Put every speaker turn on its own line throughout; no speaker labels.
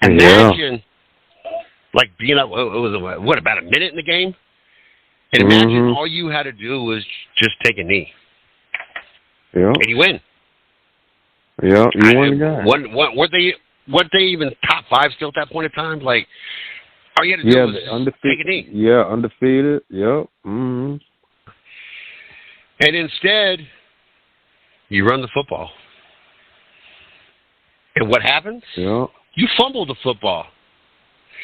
Yeah.
Imagine, like, being up, what, about a minute in the game? And imagine
Mhm.
all you had to do was just take a knee,
Yeah.
and you win.
Yeah. You won the game.
What they even top five still at that point in time? Like, all you had to do
Yeah.
was take a
Undefeated.
knee.
Yeah. Undefeated. Yep. Mhm.
And instead, you run the football. And what happens?
Yeah.
You fumble the football.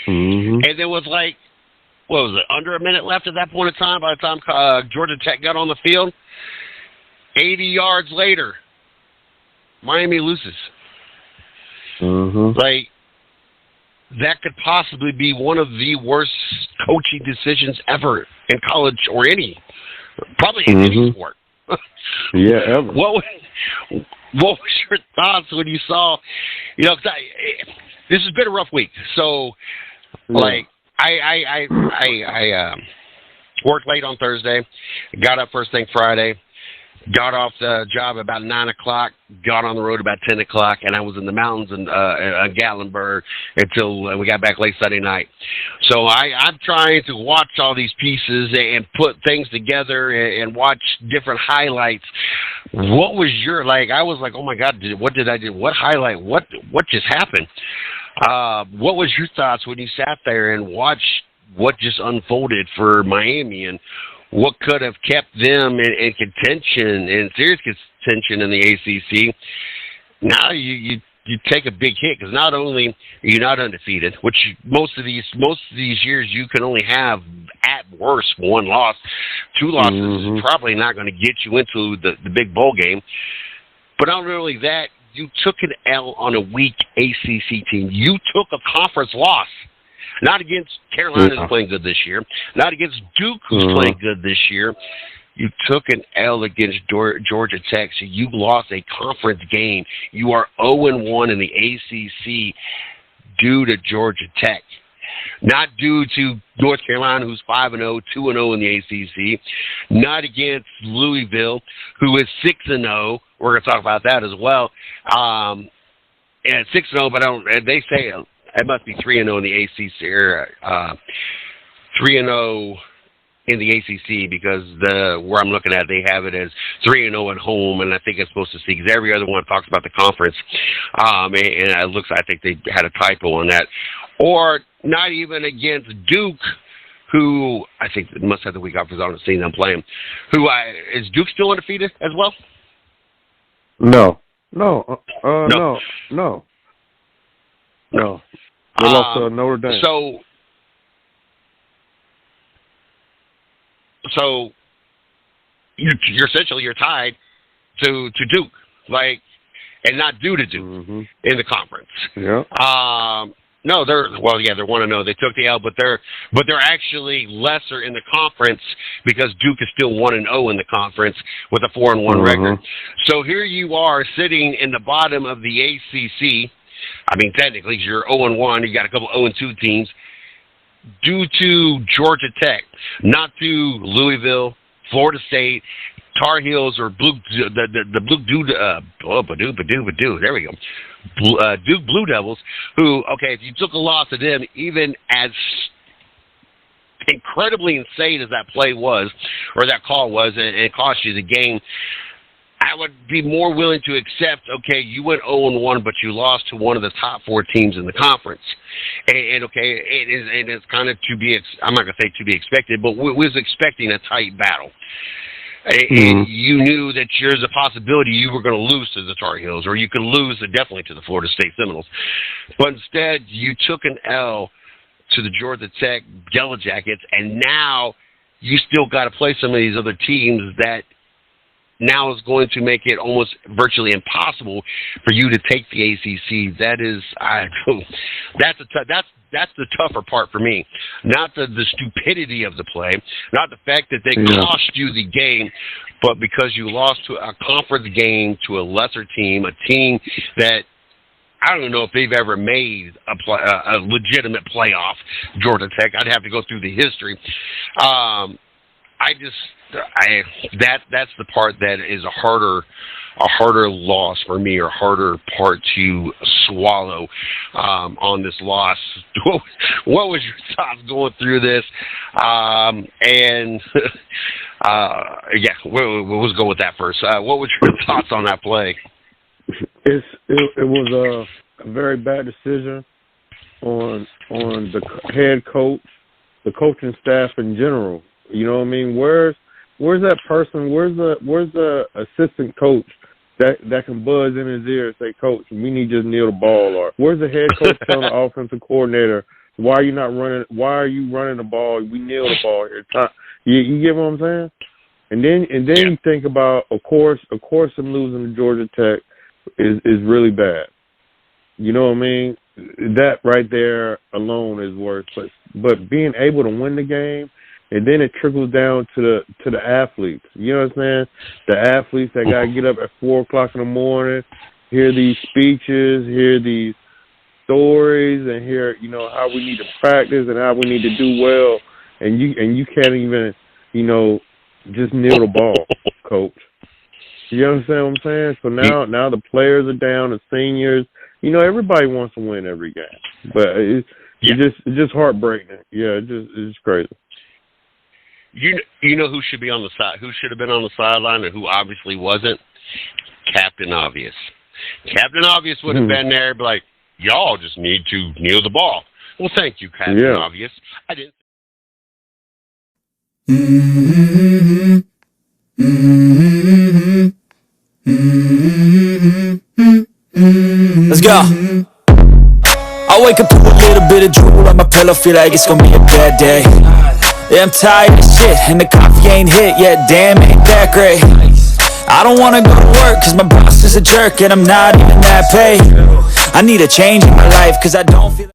Mhm.
And there was like, what was it, under a minute left at that point in time by the time Georgia Tech got on the field? 80 yards later, Miami loses.
Mhm.
Like, that could possibly be one of the worst coaching decisions ever in college or probably in any sport.
Yeah, ever.
What was your thoughts when you saw, this has been a rough week. So, like, I worked late on Thursday, got up first thing Friday, got off the job about 9 o'clock, got on the road about 10 o'clock, and I was in the mountains in Gatlinburg until we got back late Sunday night. So I'm trying to watch all these pieces and put things together and watch different highlights. What was I was like, oh my God, what did I do? What highlight? What just happened? What was your thoughts when you sat there and watched what just unfolded for Miami, and what could have kept them in contention, in serious contention in the ACC? Now you take a big hit, because not only are you not undefeated, which most of these years you can only have at worst one loss. Two losses is probably not going to get you into the big bowl game. But not only that, you took an L on a weak ACC team. You took a conference loss. Not against Carolina, who's playing good this year. Not against Duke, who's playing good this year. You took an L against Georgia Tech, so you lost a conference game. You are 0-1 in the ACC due to Georgia Tech. Not due to North Carolina, who's 5-0, 2-0 in the ACC. Not against Louisville, who is 6-0. We're going to talk about that as well. And 6-0, but they say it must be 3-0 in the ACC, or 3-0 in the ACC, because where I'm looking at, they have it as 3-0 at home, and I think it's supposed to see, because every other one talks about the conference, and I think they had a typo on that. Or not even against Duke, who I think must have the week off, because I haven't seen them playing. Is Duke still undefeated as well?
No. They lost to Notre Dame.
So you're essentially tied to Duke, and not due to Duke in the conference.
Yeah.
No, they're 1-0. They took the L, but they're actually lesser in the conference, because Duke is still 1-0 in the conference with a 4-1 record. So here you are sitting in the bottom of the ACC. I mean, technically, you're 0-1. You got a couple 0-2 teams due to Georgia Tech, not to Louisville, Florida State, Tar Heels, or Blue. The Blue. There we go. Duke Blue Devils. Who, okay, if you took a loss to them, even as incredibly insane as that play was, or that call was, and it cost you the game, I would be more willing to accept, okay, you went 0-1, but you lost to one of the top 4 teams in the conference. And okay, it's kind of I'm not going to say to be expected, but we was expecting a tight battle. And you knew that there's a possibility you were going to lose to the Tar Heels, or you could lose definitely to the Florida State Seminoles. But instead, you took an L to the Georgia Tech Yellow Jackets, and now you still got to play some of these other teams that now is going to make it almost virtually impossible for you to take the ACC. That's the tougher part for me. Not the stupidity of the play, not the fact that they cost you the game, but because you lost to a conference game to a lesser team, a team that I don't know if they've ever made a legitimate playoff. Georgia Tech, I'd have to go through the history. That's the part that is a harder harder loss for me, or harder part to swallow on this loss. What was your thoughts going through this? Yeah, we'll go with that first. What was your thoughts on that play?
It was a very bad decision on the head coach, the coaching staff in general. You know what I mean? Where's that person? Where's the assistant coach that can buzz in his ear and say, "Coach, we need you to kneel the ball"? Or where's the head coach telling the offensive coordinator, "Why are you not running? Why are you running the ball? We kneel the ball here." You get what I'm saying? And then you think about, of course, them losing to Georgia Tech is really bad. You know what I mean? That right there alone is worse. But being able to win the game, and then it trickles down to the athletes. You know what I'm saying? The athletes that gotta get up at 4:00 in the morning, hear these speeches, hear these stories, and hear how we need to practice and how we need to do well, and you can't even just kneel the ball, coach. You understand what I'm saying? So now the players are down, the seniors. Everybody wants to win every game, but it's just heartbreaking. Yeah, it's just crazy.
You know who should be on the side? Who should have been on the sideline, and who obviously wasn't? Captain Obvious. Captain Obvious would have been there, be like, "Y'all just need to kneel the ball." Well, thank you, Captain Obvious. I didn't.
Let's go. I wake up to a little bit of drool on my pillow, feel like it's gonna be a bad day. Yeah, I'm tired of shit, and the coffee ain't hit yet, damn, ain't that great. I don't wanna go to work, cause my boss is a jerk, and I'm not even that paid. I need a change in my life, cause I don't feel